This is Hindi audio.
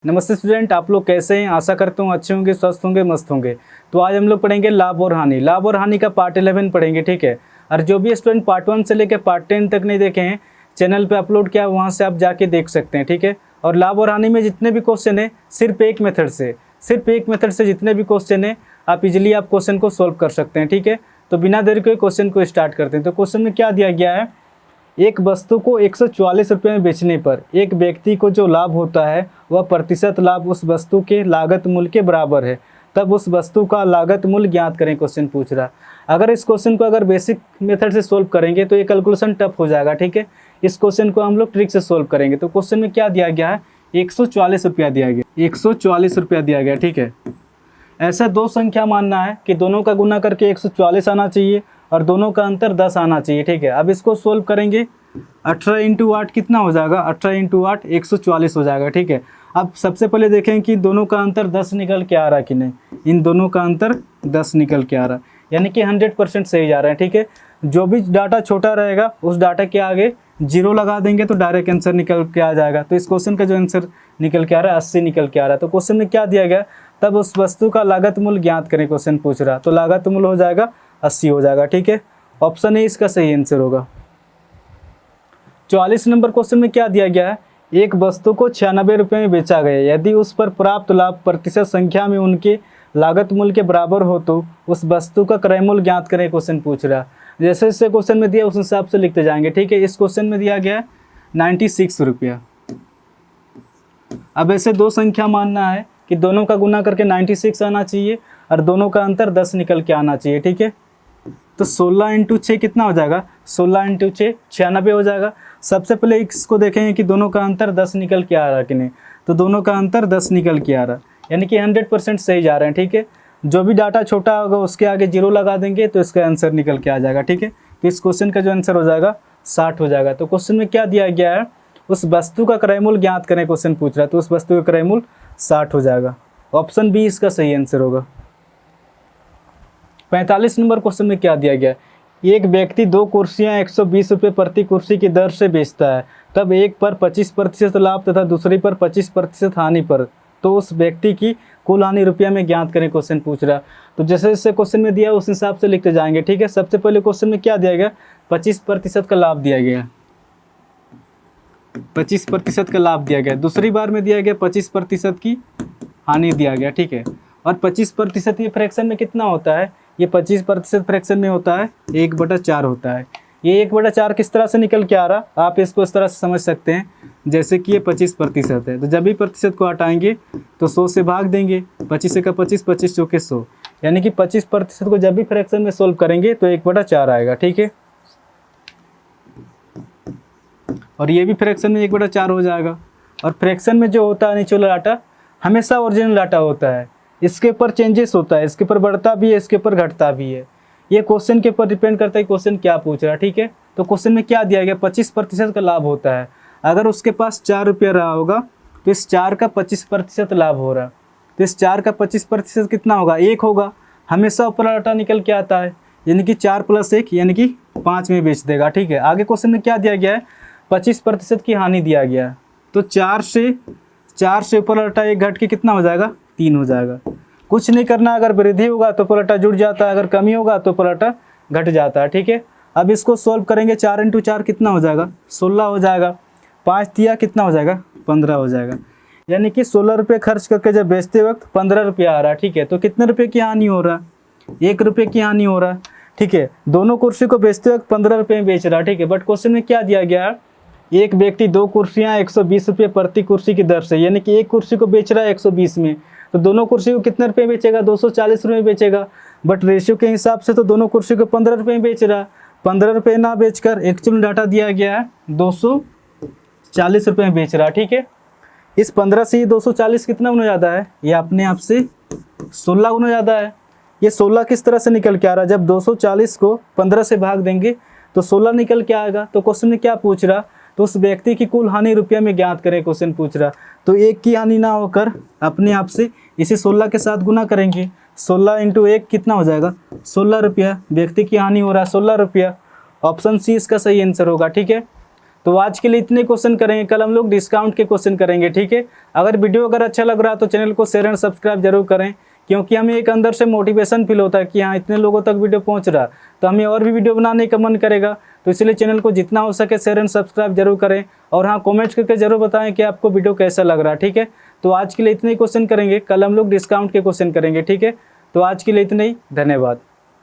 नमस्ते स्टूडेंट, आप लोग कैसे हैं? आशा करता हूँ अच्छे होंगे, स्वस्थ होंगे, मस्त होंगे। तो आज हम लोग पढ़ेंगे लाभ और हानि। लाभ और हानि का पार्ट 11 पढ़ेंगे, ठीक है। और जो भी स्टूडेंट पार्ट 1 से लेकर पार्ट 10 तक नहीं देखे हैं, चैनल पे अपलोड किया, वहाँ से आप जाके देख सकते हैं, ठीक है। और लाभ और हानि में जितने भी क्वेश्चन है सिर्फ एक मेथड से जितने भी क्वेश्चन है आप इजिली आप क्वेश्चन को सोल्व कर सकते हैं, ठीक है। तो बिना देरी के क्वेश्चन को स्टार्ट करते हैं। तो क्वेश्चन में क्या दिया गया है, एक वस्तु को 144 रुपये में बेचने पर एक व्यक्ति को जो लाभ होता है वह प्रतिशत लाभ उस वस्तु के लागत मूल्य के बराबर है, तब उस वस्तु का लागत मूल्य ज्ञात करें। क्वेश्चन पूछ रहा। अगर इस क्वेश्चन को अगर बेसिक मेथड से सोल्व करेंगे तो ये कैलकुलेशन टफ हो जाएगा, ठीक है। इस क्वेश्चन को हम लोग ट्रिक से सोल्व करेंगे। तो क्वेश्चन में क्या दिया गया है, 144 रुपया दिया गया, 144 रुपया दिया गया, ठीक है। ऐसा दो संख्या मानना है कि दोनों का गुना करके 144 आना चाहिए और दोनों का अंतर 10 आना चाहिए, ठीक है। अब इसको सोल्व करेंगे, 18 इंटू 8 कितना हो जाएगा, 18 इंटू 8 144 हो जाएगा, ठीक है। अब सबसे पहले देखें कि दोनों का अंतर 10 निकल के आ रहा है कि नहीं। इन दोनों का अंतर 10 निकल के आ रहा है, यानी कि 100% सही जा रहा है, ठीक है। जो भी डाटा छोटा रहेगा उस डाटा के आगे 0 लगा देंगे तो डायरेक्ट आंसर निकल के आ जाएगा। तो इस क्वेश्चन का जो आंसर निकल के आ रहा है 80 निकल के आ रहा है। तो क्वेश्चन में क्या दिया गया, तब उस वस्तु का लागत मूल्य ज्ञात करें। क्वेश्चन पूछ रहा, तो लागत मूल्य हो जाएगा 80 हो जाएगा, ठीक है। ऑप्शन ए इसका सही आंसर होगा। 44 नंबर क्वेश्चन में क्या दिया गया है, एक वस्तु को 96 रुपये में बेचा गया, यदि उस पर प्राप्त लाभ प्रतिशत संख्या में उनके लागत मूल्य के बराबर हो तो उस वस्तु का क्रय मूल्य ज्ञात करें। क्वेश्चन पूछ रहा। जैसे जैसे क्वेश्चन में दिया उस हिसाब से लिखते जाएंगे, ठीक है। इस क्वेश्चन में दिया गया है 96 रुपया। अब ऐसे दो संख्या मानना है कि दोनों का गुना करके 96 आना चाहिए और दोनों का अंतर 10 निकल के आना चाहिए, ठीक है। तो 16 इंटू 6 कितना हो जाएगा, 16 इंटू 6 96 हो जाएगा। सबसे पहले इसको देखेंगे कि दोनों का अंतर 10 निकल के आ रहा है कि नहीं। तो दोनों का अंतर 10 निकल के आ रहा है, यानी कि 100% सही जा रहे हैं, ठीक है। जो भी डाटा छोटा होगा उसके आगे 0 लगा देंगे तो इसका आंसर निकल के आ जाएगा, ठीक है। तो इस क्वेश्चन का जो आंसर हो जाएगा 60 हो जाएगा। तो क्वेश्चन में क्या दिया गया है, उस वस्तु का क्रय मूल्य ज्ञात करें। क्वेश्चन पूछ रहा है, तो उस वस्तु का क्रय मूल्य 60 हो जाएगा। ऑप्शन बी इसका सही आंसर होगा। 45 नंबर क्वेश्चन में क्या दिया गया, एक व्यक्ति 2 कुर्सियां 120 रुपये प्रति कुर्सी की दर से बेचता है, तब एक पर 25% लाभ तथा दूसरी पर 25% हानि पर, तो उस व्यक्ति की कुल हानि रुपया में ज्ञात करें। क्वेश्चन पूछ रहा। तो जैसे जैसे क्वेश्चन में दिया उस हिसाब से लिखते जाएंगे, ठीक है। सबसे पहले क्वेश्चन में क्या दिया गया, 25% का लाभ दिया गया, 25% का लाभ दिया गया। दूसरी बार में दिया गया 25% की हानि दिया गया, ठीक है। और 25% ये फ्रैक्शन में कितना होता है, ये 25% फ्रैक्शन में होता है 1/4 होता है। ये 1/4 किस तरह से निकल के आ रहा, आप इसको इस तरह से समझ सकते हैं, जैसे कि ये 25% है। तो जब भी प्रतिशत को हटाएंगे तो 100 से भाग देंगे, 25 का 25, 25 चौके 100, यानी कि 25% को जब भी फ्रैक्शन में सोल्व करेंगे तो 1/4 आएगा, ठीक है। और ये भी फ्रैक्शन में 1/4 हो जाएगा। और फ्रैक्शन में जो होता है नीचे वाला डाटा हमेशा ओरिजिनल डाटा होता है, इसके ऊपर चेंजेस होता है, इसके ऊपर बढ़ता भी है, इसके ऊपर घटता भी है। ये क्वेश्चन के ऊपर डिपेंड करता है क्वेश्चन क्या पूछ रहा है, ठीक है। तो क्वेश्चन में क्या दिया गया, 25% का लाभ होता है। अगर उसके पास 4 रुपया रहा होगा तो इस 4 का 25% लाभ हो रहा है, तो इस 4 का 25% कितना होगा, 1 होगा। हमेशा ऊपर डाटा निकल के आता है, यानी कि 4 + 1 यानी कि 5 में बेच देगा, ठीक है। आगे क्वेश्चन में क्या दिया गया है, 25% की हानि दिया गया है। तो 4 से ऊपर डाटा 1 घट के कितना हो जाएगा, 3 हो जाएगा। कुछ नहीं करना, अगर वृद्धि होगा तो पलटा जुड़ जाता है, अगर कमी होगा तो पलटा घट जाता है, ठीक है। अब इसको सोल्व करेंगे, 4 इंटू 4 कितना हो जाएगा, 16 हो जाएगा। 5 दिया कितना हो जाएगा, 15 हो जाएगा। यानी कि 16 रुपये खर्च करके जब बेचते वक्त 15 रुपया आ रहा है, ठीक है। तो कितने रुपये की हानि हो रहा है, 1 रुपये की हानि हो रहा है, ठीक है। दोनों कुर्सी को बेचते वक्त 15 रुपये में बेच रहा है, ठीक है। बट क्वेश्चन में क्या दिया गया है, एक व्यक्ति 2 कुर्सियाँ 120 रुपये प्रति कुर्सी की दर से, यानी कि एक कुर्सी को बेच रहा है 120 में, तो दोनों कुर्सी को कितने रुपये बेचेगा, 240 रुपये बेचेगा। बट रेशियो के हिसाब से तो दोनों कुर्सी को 15 रुपये में बेच रहा है। 15 रुपये ना बेचकर एक्चुअल डाटा दिया गया है 240 रुपये में बेच रहा है, ठीक है। इस 15 से ये 240 कितना गुना ज़्यादा है, ये अपने आप से 16 गुना ज़्यादा है। ये 16 किस तरह से निकल के आ रहा है, जब 240 को 15 से भाग देंगे तो 16 निकल के आएगा। तो क्वेश्चन में क्या पूछ रहा, तो उस व्यक्ति की कुल हानि रुपया में ज्ञात करें। क्वेश्चन पूछ रहा, तो 1 की हानि ना होकर अपने आप से इसे 16 के साथ गुना करेंगे। 16 इंटू 1 कितना हो जाएगा, 16 रुपया। व्यक्ति की हानि हो रहा है 16 रुपया। ऑप्शन सी इसका सही आंसर होगा, ठीक है। तो आज के लिए इतने क्वेश्चन करेंगे, कल हम लोग डिस्काउंट के क्वेश्चन करेंगे, ठीक है। अगर वीडियो अगर अच्छा लग रहा है तो चैनल को शेयर एंड सब्सक्राइब जरूर करें, क्योंकि हमें एक अंदर से मोटिवेशन फील होता है कि हाँ इतने लोगों तक वीडियो पहुंच रहा, तो हमें और भी वीडियो बनाने का मन करेगा। तो इसलिए चैनल को जितना हो सके शेयर एंड सब्सक्राइब जरूर करें, और हाँ कमेंट्स करके जरूर बताएं कि आपको वीडियो कैसा लग रहा है, ठीक है। तो आज के लिए इतने ही क्वेश्चन करेंगे, कल हम लोग डिस्काउंट के क्वेश्चन करेंगे, ठीक है। तो आज के लिए इतने ही, धन्यवाद।